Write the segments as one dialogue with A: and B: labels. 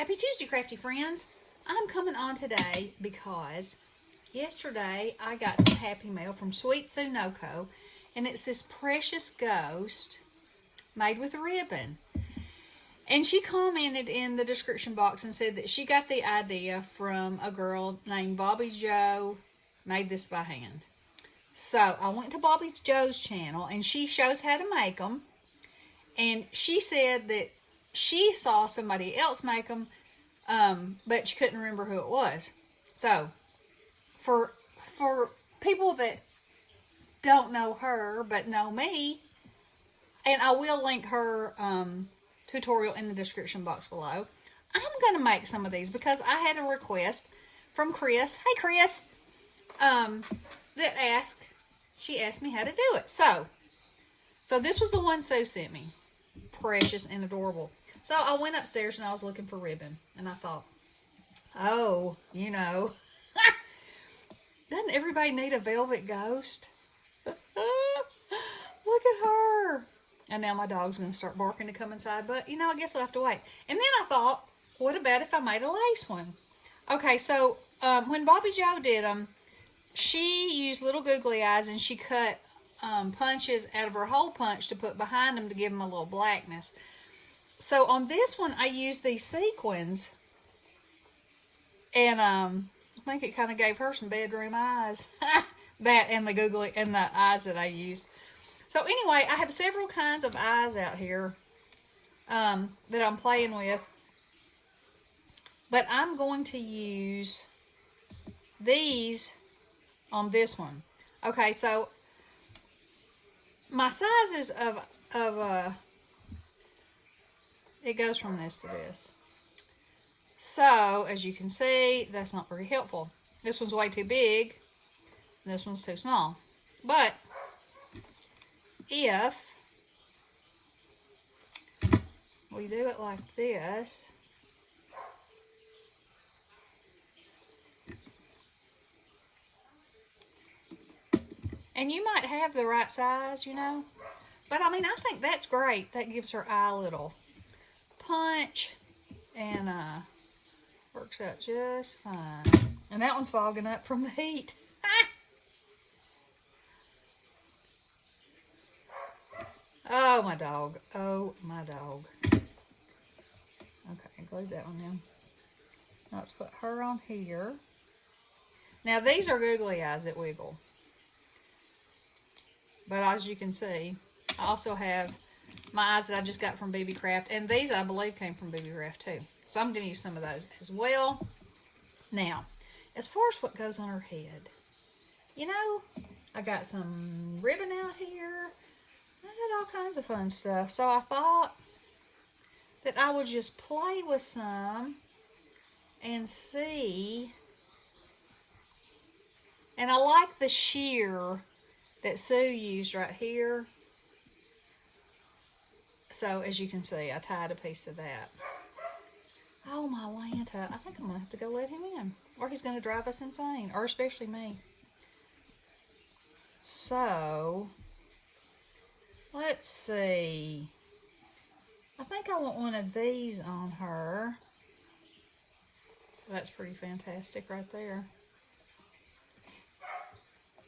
A: Happy Tuesday, crafty friends. I'm coming on today because yesterday I got some happy mail from Sweet Sue Noco, and it's this precious ghost made with ribbon. And she commented in the description box and said that she got the idea from a girl named Bobbie Jo Made this by hand. So I went to Bobbie Jo's channel and she shows how to make them. And she said that she saw somebody else make them, but she couldn't remember who it was. So for people that don't know her but know me, and I will link her tutorial in the description box below, I'm going to make some of these because I had a request from Chris. Hey, Chris. She asked me how to do it. So this was the one Sue sent me. Precious and adorable. So I went upstairs and I was looking for ribbon. And I thought, oh, you know, doesn't everybody need a velvet ghost? Look at her. And now my dog's going to start barking to come inside. But, you know, I guess I'll have to wait. And then I thought, what about if I made a lace one? Okay, so when Bobbie Jo did them, she used little googly eyes and she cut punches out of her hole punch to put behind them to give them a little blackness. So on this one, I used these sequins. And I think it kind of gave her some bedroom eyes. That and the googly and the eyes that I used. So anyway, I have several kinds of eyes out here that I'm playing with. But I'm going to use these on this one. Okay, so my sizes of it goes from this to this. So, as you can see, that's not very helpful. This one's way too big. And this one's too small. But if we do it like this, and you might have the right size, you know, but I mean, I think that's great. That gives her eye a little punch and works out just fine. And that one's fogging up from the heat. Oh, my dog. Oh, my dog. Okay, glue that one in. Let's put her on here. Now, these are googly eyes that wiggle. But as you can see, I also have my eyes that I just got from BB Craft. And these, I believe, came from BB Craft, too. So I'm going to use some of those as well. Now, as far as what goes on her head, you know, I got some ribbon out here. I got all kinds of fun stuff. So I thought that I would just play with some and see. And I like the sheer that Sue used right here. So as you can see, I tied a piece of that. Oh, my Lanta. I think I'm going to have to go let him in. Or he's going to drive us insane. Or especially me. So, let's see. I think I want one of these on her. That's pretty fantastic right there.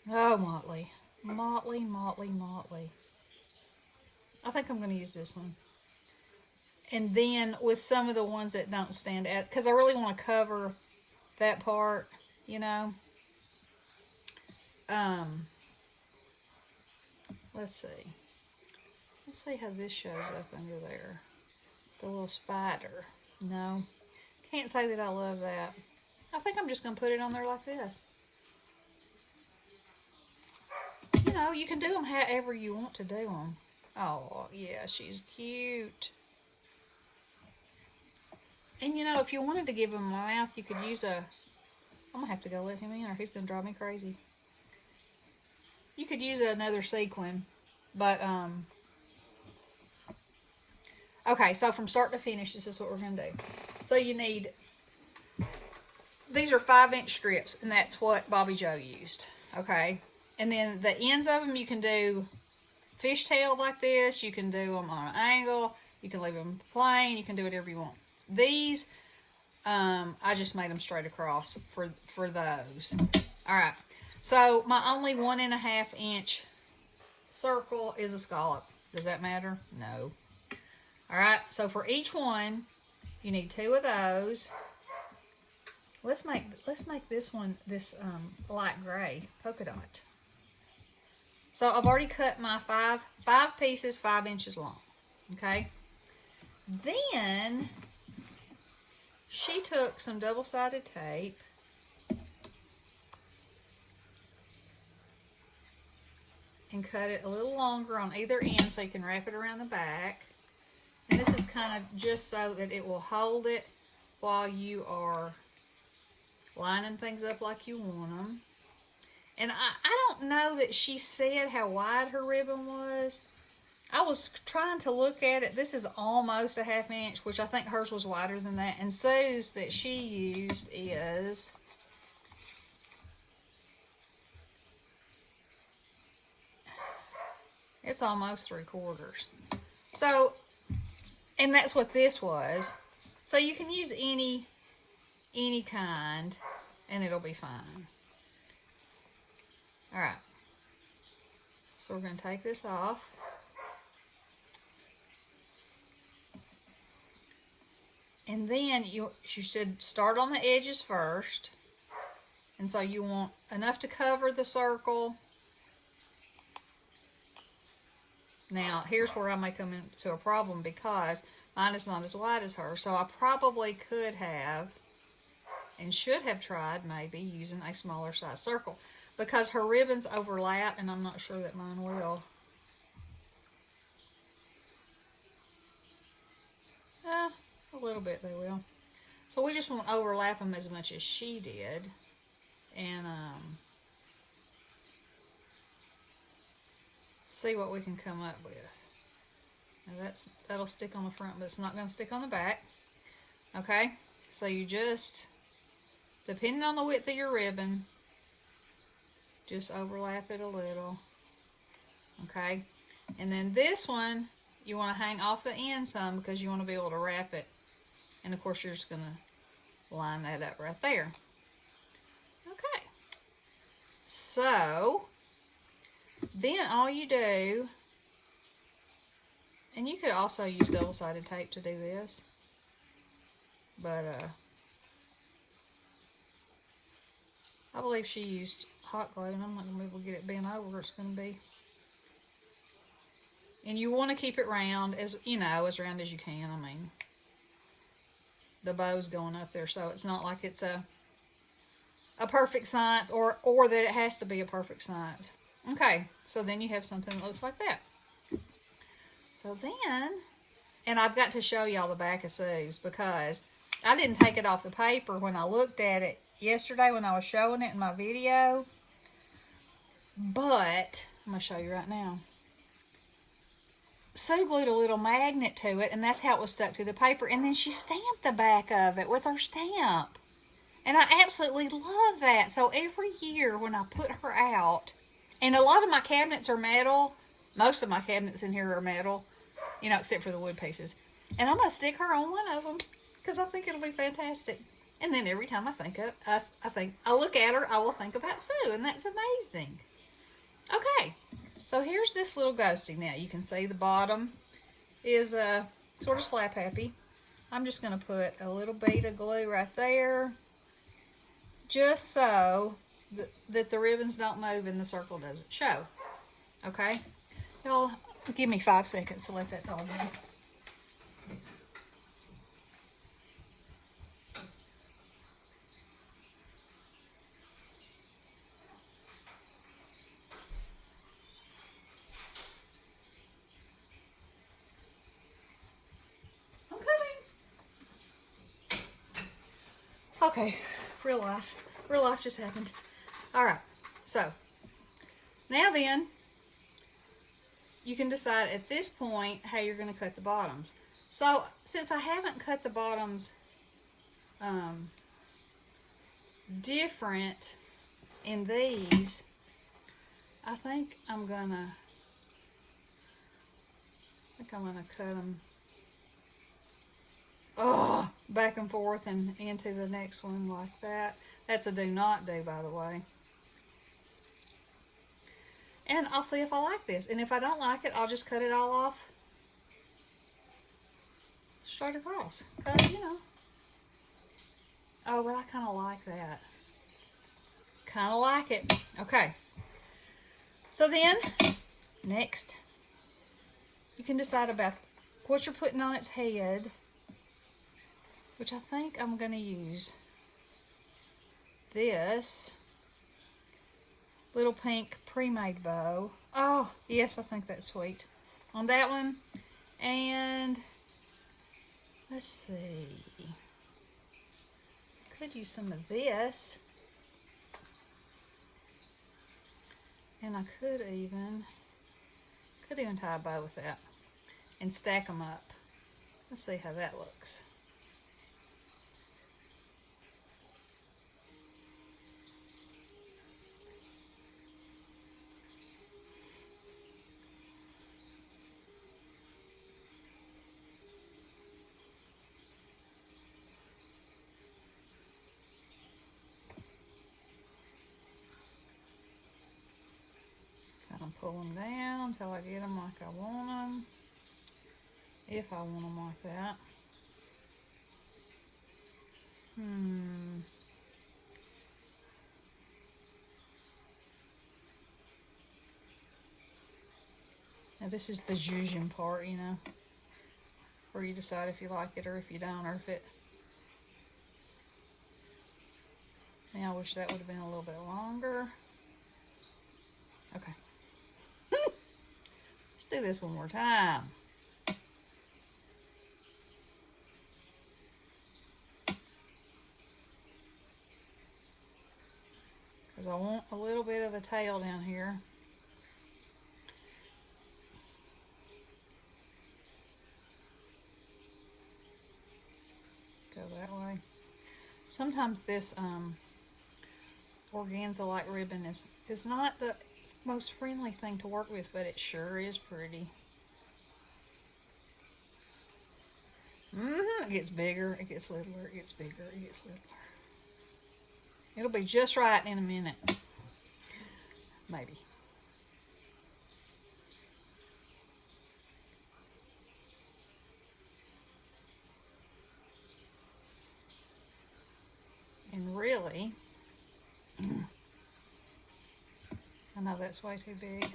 A: Oh, Motley. Motley, Motley, Motley. I think I'm going to use this one. And then with some of the ones that don't stand out, because I really want to cover that part, you know. Let's see. Let's see how this shows up under there. The little spider. No. Can't say that I love that. I think I'm just going to put it on there like this. You know, you can do them however you want to do them. Oh, yeah, she's cute. And, you know, if you wanted to give him a mouth, you could use a... I'm going to have to go let him in or he's going to drive me crazy. You could use another sequin. But, okay, so from start to finish, this is what we're going to do. So you need... These are 5-inch strips, and that's what Bobbie Jo used. Okay? And then the ends of them, you can do fishtail like this. You can do them on an angle. You can leave them plain. You can do whatever you want. These I just made them straight across for those. All right. So my only 1.5 inch circle is a scallop. Does that matter? No. All right. So for each one, you need 2 of those. Let's make this one this light gray polka dot. So I've already cut my five pieces 5 inches long. Okay. Then she took some double-sided tape and cut it a little longer on either end so you can wrap it around the back. And this is kind of just so that it will hold it while you are lining things up like you want them. And I don't know that she said how wide her ribbon was. I was trying to look at it. This is almost a 1/2 inch, which I think hers was wider than that. And Sue's that she used is it's almost 3/4. So, and that's what this was. So you can use any kind and it'll be fine. All right. So we're going to take this off. And then you should start on the edges first. And so you want enough to cover the circle. Now, here's where I may come into a problem because mine is not as wide as hers. So I probably could have and should have tried maybe using a smaller size circle because her ribbons overlap and I'm not sure that mine will. A little bit they will. So we just won't overlap them as much as she did. And see what we can come up with. Now that'll stick on the front, but it's not going to stick on the back. Okay, so you just, depending on the width of your ribbon, just overlap it a little. Okay, and then this one, you want to hang off the end some because you want to be able to wrap it. And of course, you're just going to line that up right there. Okay, so then all you do, and you could also use double-sided tape to do this, but I believe she used hot glue, and I'm not going to be able to get it bent over. It's going to be, and you want to keep it round, as you know, as round as you can. I mean, the bow's going up there, so it's not like it's a perfect science, or that it has to be a perfect science. Okay, so then you have something that looks like that. So then, and I've got to show y'all the back of Sue's because I didn't take it off the paper when I looked at it yesterday when I was showing it in my video. But, I'm going to show you right now. Sue glued a little magnet to it, and that's how it was stuck to the paper. And then she stamped the back of it with her stamp. And I absolutely love that. So every year when I put her out, and a lot of my cabinets are metal. Most of my cabinets in here are metal, you know, except for the wood pieces. And I'm going to stick her on one of them because I think it'll be fantastic. And then every time I think of us, I look at her, I will think about Sue, and that's amazing. Okay, so here's this little ghostie. Now you can see the bottom is sort of slap happy. I'm just going to put a little bead of glue right there, just so that the ribbons don't move and the circle doesn't show. Okay, y'all give me 5 seconds to let that dog in. Okay, real life just happened. All right, so now then, you can decide at this point how you're going to cut the bottoms. So since I haven't cut the bottoms different in these, I think I'm gonna cut them back and forth and into the next one like that. That's a do not do, by the way. And I'll see if I like this. And if I don't like it, I'll just cut it all off straight across. Because, you know. Oh, but I kind of like that. Kind of like it. Okay. So then, next, you can decide about what you're putting on its head, which I think I'm going to use this little pink pre-made bow. Oh, yes, I think that's sweet. On that one. And let's see. Could use some of this. And I could even tie a bow with that and stack them up. Let's see how that looks. Pull them down until I get them like I want them, if I want them like that. Now this is the zhuzhin part, you know, where you decide if you like it or if you don't, or if it. Now I wish that would have been a little bit longer. Okay. Let's do this one more time. Because I want a little bit of a tail down here. Go that way. Sometimes this organza-like ribbon is not the most friendly thing to work with, but it sure is pretty. It gets bigger, it gets littler, it gets bigger, it gets littler. It'll be just right in a minute. Maybe. And really, I know that's way too big.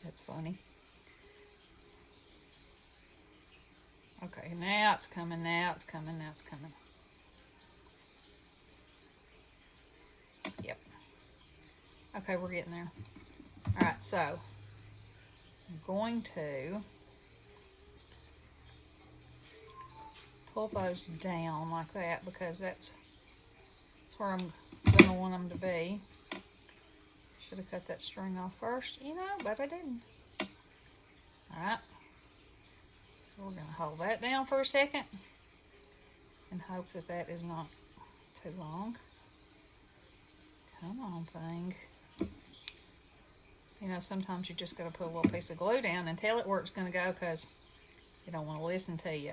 A: That's funny. Okay, now it's coming, now it's coming, now it's coming. Yep. Okay, we're getting there. Alright, so I'm going to pull those down like that because that's where I'm going to want them to be. Should have cut that string off first, you know, but I didn't. Alright. So we're going to hold that down for a second and hope that that is not too long. Come on, thing. You know, sometimes you just got to put a little piece of glue down and tell it where it's going to go because you don't want to listen to you.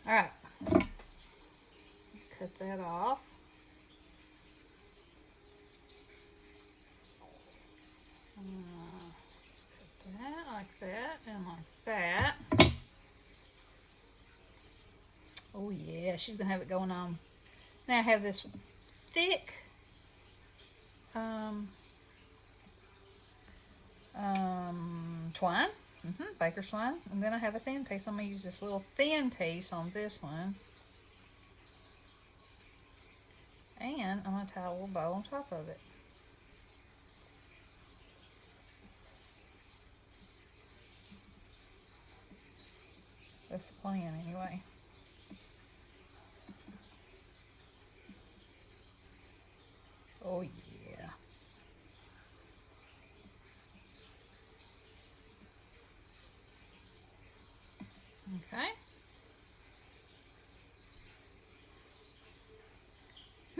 A: Alright. Cut that off. Let's cut that like that and like that. Oh yeah, she's gonna have it going on. Now I have this thick twine, baker's twine, and then I have a thin piece. I'm gonna use this little thin piece on this one, and I'm gonna tie a little bow on top of it. That's the plan anyway. Oh yeah. Okay.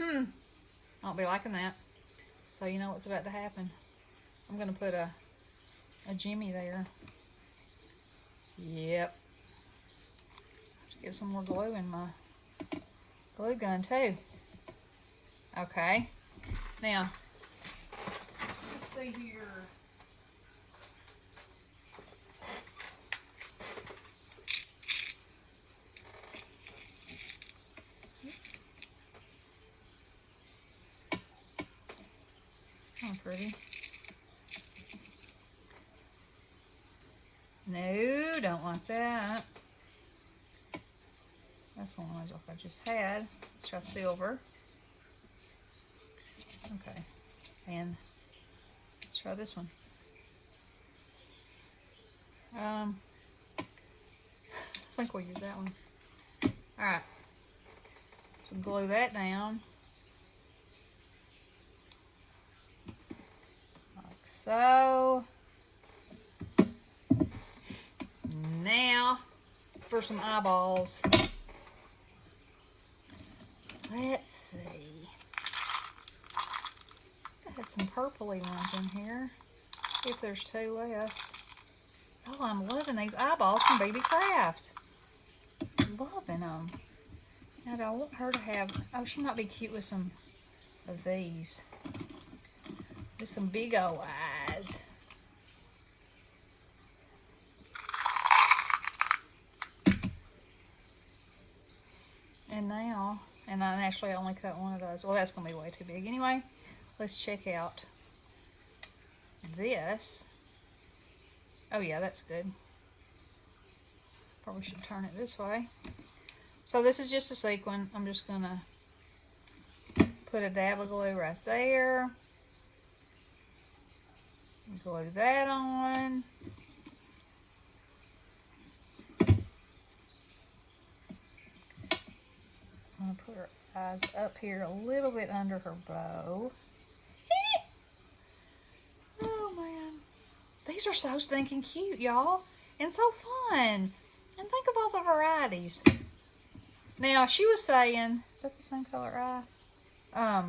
A: I won't be liking that. So you know what's about to happen. I'm gonna put a jimmy there. Yep. Get some more glue in my glue gun too. Okay. Now, let's see here. Kind of pretty. No, don't want that. That's the one I just had. Let's try silver. Okay. And let's try this one. I think we'll use that one. Alright. So glue that down. Like so. Now for some eyeballs. Let's see. I had some purpley ones in here. See if there's two left. Oh, I'm loving these eyeballs from Bobbie Craft. Loving them. Now, I want her to have... Oh, she might be cute with some of these. With some big old eyes. And now... And I actually only cut one of those. Well, that's going to be way too big. Anyway, let's check out this. Oh, yeah, that's good. Probably should turn it this way. So this is just a sequin. I'm just going to put a dab of glue right there. Glue that on. I'm going to put her eyes up here a little bit under her bow. Oh, man. These are so stinking cute, y'all. And so fun. And think of all the varieties. Now, she was saying, is that the same color eye?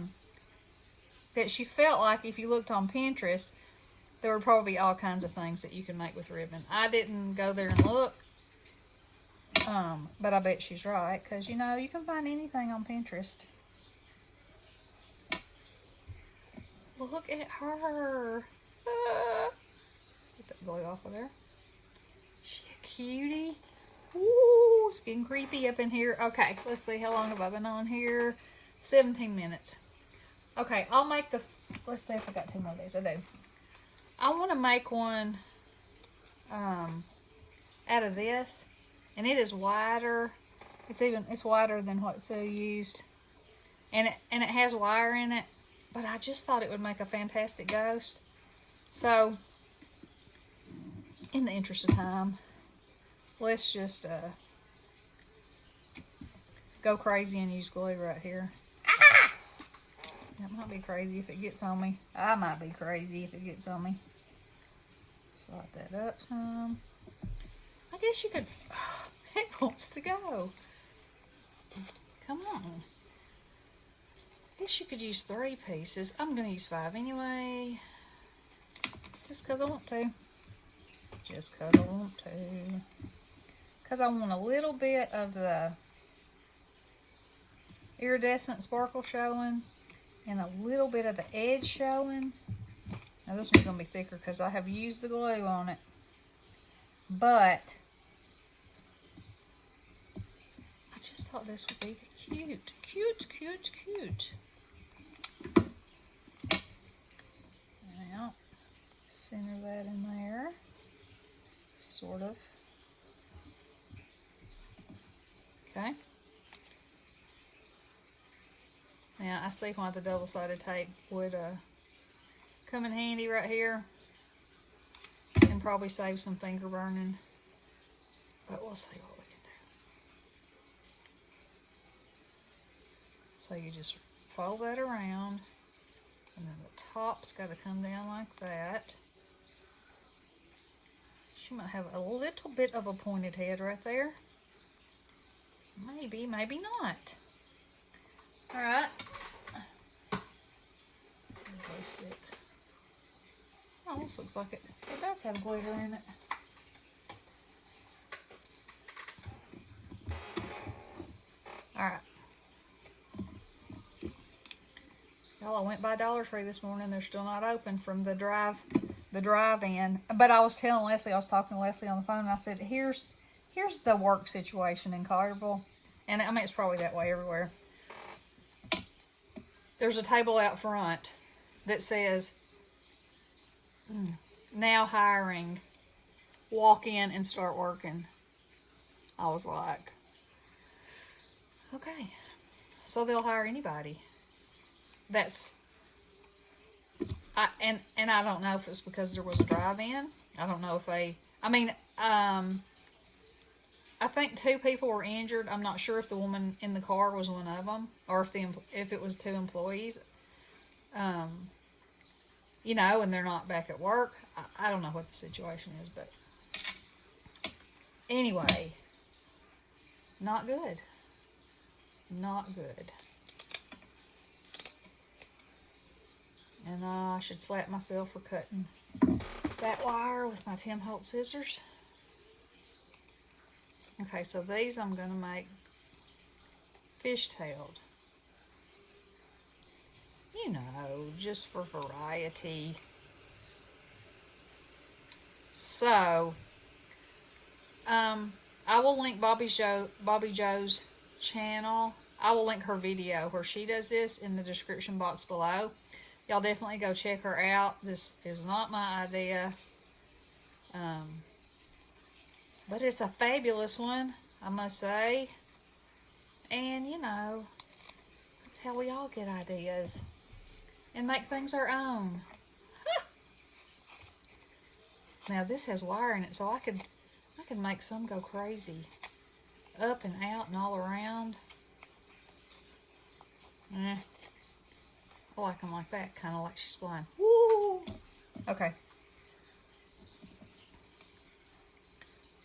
A: That she felt like if you looked on Pinterest, there would probably be all kinds of things that you can make with ribbon. I didn't go there and look. But I bet she's right, because you know, you can find anything on Pinterest. Look at her. Get that glue off of there. She a cutie. Ooh, it's getting creepy up in here. Okay, let's see, how long have I been on here? 17 minutes. Okay, I'll make the, let's see if I got 2 more of these. I do. I want to make one out of this. And it is wider. It's wider than what Sue used. And it has wire in it. But I just thought it would make a fantastic ghost. So, in the interest of time, let's just go crazy and use glue right here. Ah! That might be crazy if it gets on me. I might be crazy if it gets on me. Slide that up some. I guess you could... Oh, it wants to go. Come on. I guess you could use 3 pieces. I'm going to use 5 anyway. Just because I want to. Just because I want to. Because I want a little bit of the iridescent sparkle showing. And a little bit of the edge showing. Now this one's going to be thicker because I have used the glue on it. But I just thought this would be cute. Cute, cute, cute. Now, center that in there. Sort of. Okay. Now, I see why the double-sided tape would come in handy right here. And probably save some finger burning. But we'll see what we can do. So you just fold that around. And then the top's got to come down like that. She might have a little bit of a pointed head right there. Maybe, maybe not. Alright. Glue stick. Oh, this looks like it does have glitter in it. Alright. Y'all, I went by Dollar Tree this morning. They're still not open from the drive-in. But I was telling Leslie, I was talking to Leslie on the phone, and I said, here's the work situation in Collierville. And I mean, it's probably that way everywhere. There's a table out front that says, now hiring, walk in and start working. I was like, okay. So they'll hire anybody. And I don't know if it's because there was a drive-in. I don't know if I think 2 people were injured. I'm not sure if the woman in the car was one of them, or if it was 2 employees. You know, and they're not back at work. I don't know what the situation is, but anyway, not good. Not good. And I should slap myself for cutting that wire with my Tim Holtz scissors. Okay, so these I'm going to make fish-tailed. You know, just for variety. So, I will link Bobbie Jo's channel. I will link her video where she does this in the description box below. Y'all definitely go check her out. This is not my idea. But it's a fabulous one, I must say. And, you know, that's how we all get ideas. And make things our own. Now, this has wire in it, so I could make some go crazy. Up and out and all around. I like them like that, kind of like she's flying. Woo! Okay.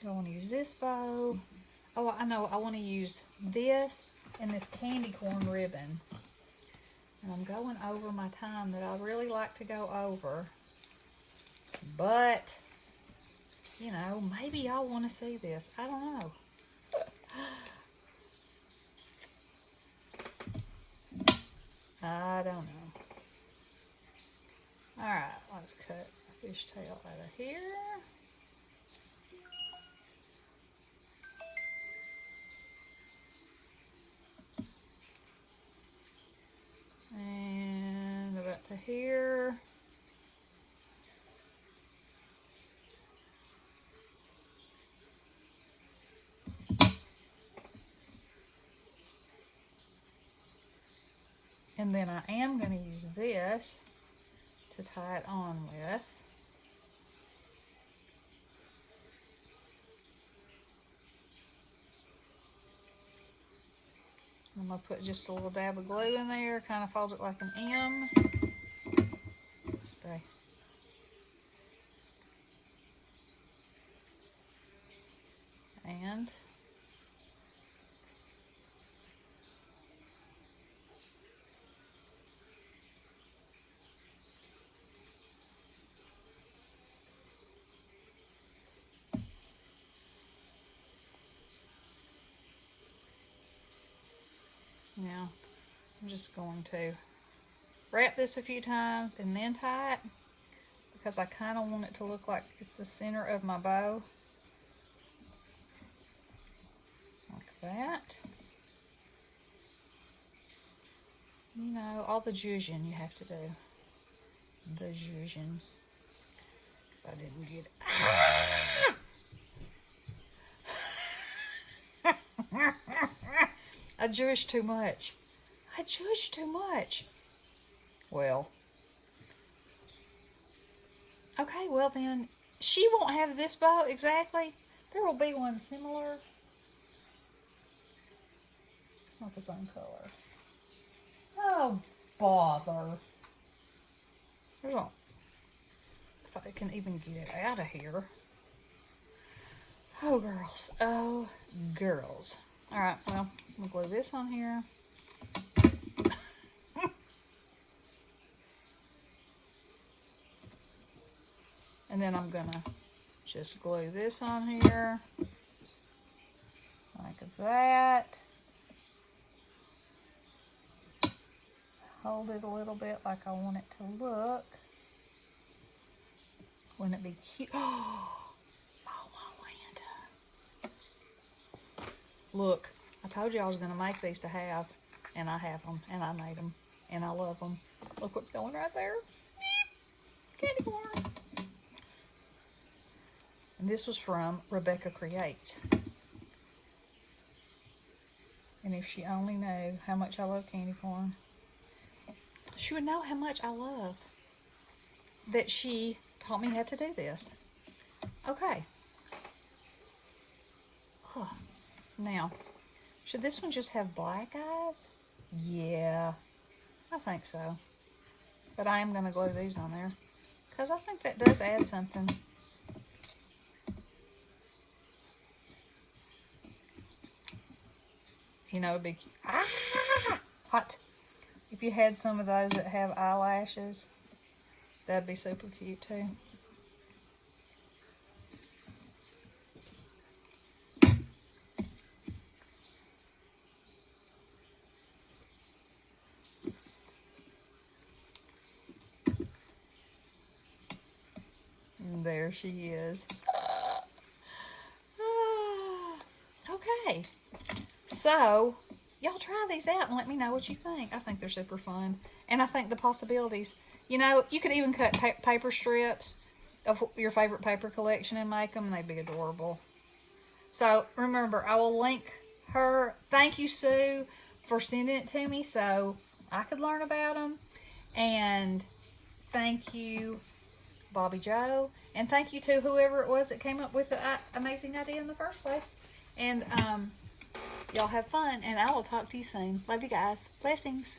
A: Do I want to use this bow? Oh, I know. I want to use this and this candy corn ribbon. And I'm going over my time that I really like to go over. But, you know, maybe y'all want to see this. I don't know. I don't know. Alright, let's cut a fishtail out of here. And about to here. And then I am going to use this to tie it on with. I'm going to put just a little dab of glue in there, kind of fold it like an M. Stay. And now I'm just going to wrap this a few times and then tie it, because I kind of want it to look like it's the center of my bow. Like that. You know, all the zhuzhin you have to do. The zhuzhin. Because I didn't get it. I zhuzhed too much. I zhuzhed too much. Well. Okay, well then, she won't have this bow exactly. There will be one similar. It's not the same color. Oh, bother. There's all. If I can even get it out of here. Oh, girls. Oh, girls. Alright, well, I'm going to glue this on here. And then I'm going to just glue this on here. Like that. hold it a little bit like I want it to look. Wouldn't it be cute? Oh, my land. Look, I told you I was going to make these to have, and I have them, and I made them, and I love them. Look what's going right there. Candy corn. And this was from Rebecca Creates. And if she only knew how much I love candy corn, she would know how much I love that she taught me how to do this. Okay. Huh. Now, should this one just have black eyes? Yeah, I think so. But I am going to glue these on there because I think that does add something. You know, it'd be hot. If you had some of those that have eyelashes, that'd be super cute too. And there she is. Okay. So, y'all try these out and let me know what you think. I think they're super fun. And I think the possibilities. You know, you could even cut paper strips of your favorite paper collection and make them. They'd be adorable. So, remember, I will link her. Thank you, Sue, for sending it to me so I could learn about them. And thank you, Bobbie Jo. And thank you to whoever it was that came up with the amazing idea in the first place. And, y'all have fun, and I will talk to you soon. Love you guys. Blessings.